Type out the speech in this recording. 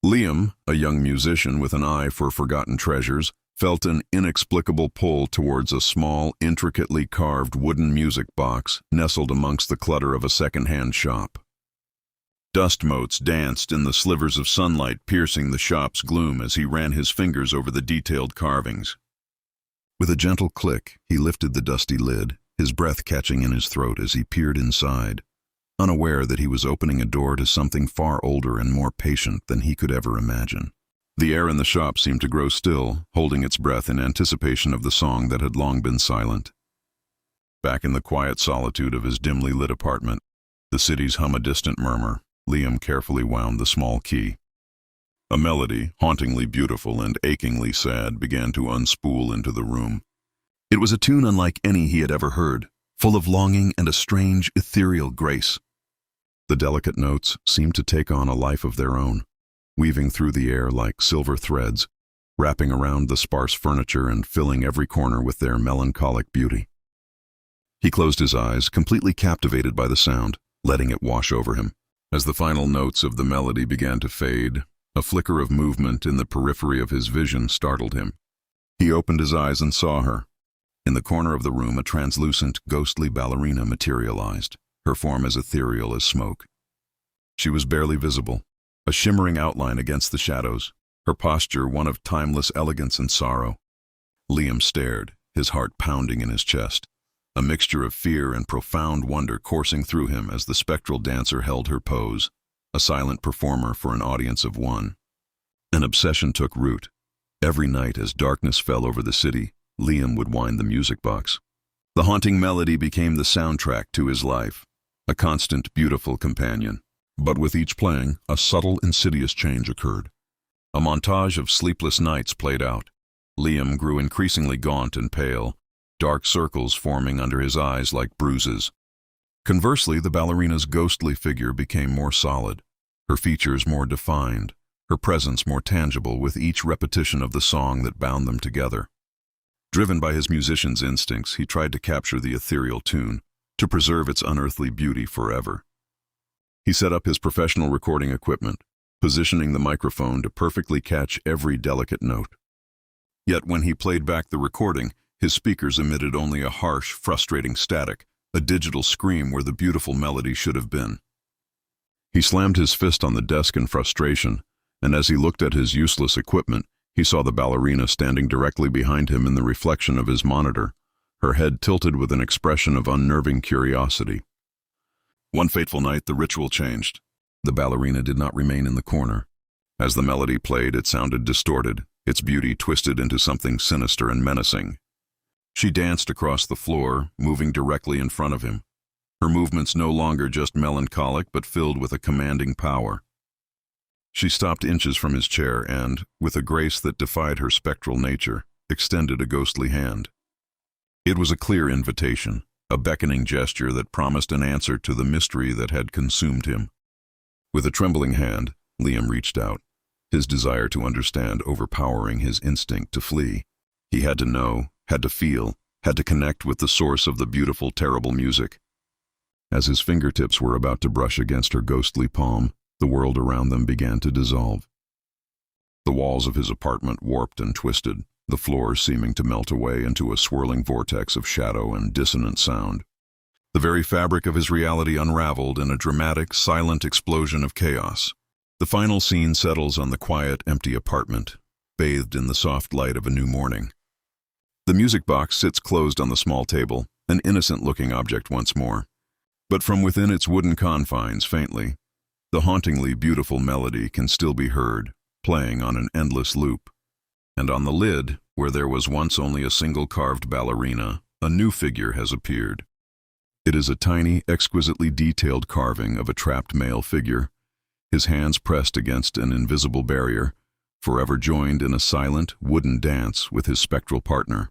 Liam, a young musician with an eye for forgotten treasures, felt an inexplicable pull towards a small, intricately carved wooden music box nestled amongst the clutter of a second-hand shop. Dust motes danced in the slivers of sunlight piercing the shop's gloom as he ran his fingers over the detailed carvings. With a gentle click, he lifted the dusty lid, his breath catching in his throat as he peered inside, unaware that he was opening a door to something far older and more patient than he could ever imagine. The air in the shop seemed to grow still, holding its breath in anticipation of the song that had long been silent. Back in the quiet solitude of his dimly lit apartment, the city's hum a distant murmur, Liam carefully wound the small key. A melody, hauntingly beautiful and achingly sad, began to unspool into the room. It was a tune unlike any he had ever heard, full of longing and a strange, ethereal grace. The delicate notes seemed to take on a life of their own, weaving through the air like silver threads, wrapping around the sparse furniture and filling every corner with their melancholic beauty. He closed his eyes, completely captivated by the sound, letting it wash over him. As the final notes of the melody began to fade, a flicker of movement in the periphery of his vision startled him. He opened his eyes and saw her. In the corner of the room, a translucent, ghostly ballerina materialized, her form as ethereal as smoke. She was barely visible, a shimmering outline against the shadows, her posture one of timeless elegance and sorrow. Liam stared, his heart pounding in his chest, a mixture of fear and profound wonder coursing through him as the spectral dancer held her pose, a silent performer for an audience of one. An obsession took root. Every night as darkness fell over the city, Liam would wind the music box. The haunting melody became the soundtrack to his life, a constant, beautiful companion. But with each playing, a subtle, insidious change occurred. A montage of sleepless nights played out. Liam grew increasingly gaunt and pale, dark circles forming under his eyes like bruises. Conversely, the ballerina's ghostly figure became more solid, her features more defined, her presence more tangible with each repetition of the song that bound them together. Driven by his musician's instincts, he tried to capture the ethereal tune, to preserve its unearthly beauty forever. He set up his professional recording equipment, positioning the microphone to perfectly catch every delicate note. Yet when he played back the recording, his speakers emitted only a harsh, frustrating static, a digital scream where the beautiful melody should have been. He slammed his fist on the desk in frustration, and as he looked at his useless equipment, he saw the ballerina standing directly behind him in the reflection of his monitor, her head tilted with an expression of unnerving curiosity. One fateful night, the ritual changed. The ballerina did not remain in the corner. As the melody played, it sounded distorted, its beauty twisted into something sinister and menacing. She danced across the floor, moving directly in front of him, her movements no longer just melancholic but filled with a commanding power. She stopped inches from his chair and, with a grace that defied her spectral nature, extended a ghostly hand. It was a clear invitation, a beckoning gesture that promised an answer to the mystery that had consumed him. With a trembling hand, Liam reached out, his desire to understand overpowering his instinct to flee. He had to know, had to feel, had to connect with the source of the beautiful, terrible music. As his fingertips were about to brush against her ghostly palm, the world around them began to dissolve. The walls of his apartment warped and twisted, the floor seeming to melt away into a swirling vortex of shadow and dissonant sound. The very fabric of his reality unraveled in a dramatic, silent explosion of chaos. The final scene settles on the quiet, empty apartment, bathed in the soft light of a new morning. The music box sits closed on the small table, an innocent-looking object once more. But from within its wooden confines, faintly, the hauntingly beautiful melody can still be heard, playing on an endless loop. And on the lid, where there was once only a single carved ballerina, a new figure has appeared. It is a tiny, exquisitely detailed carving of a trapped male figure, his hands pressed against an invisible barrier, forever joined in a silent, wooden dance with his spectral partner.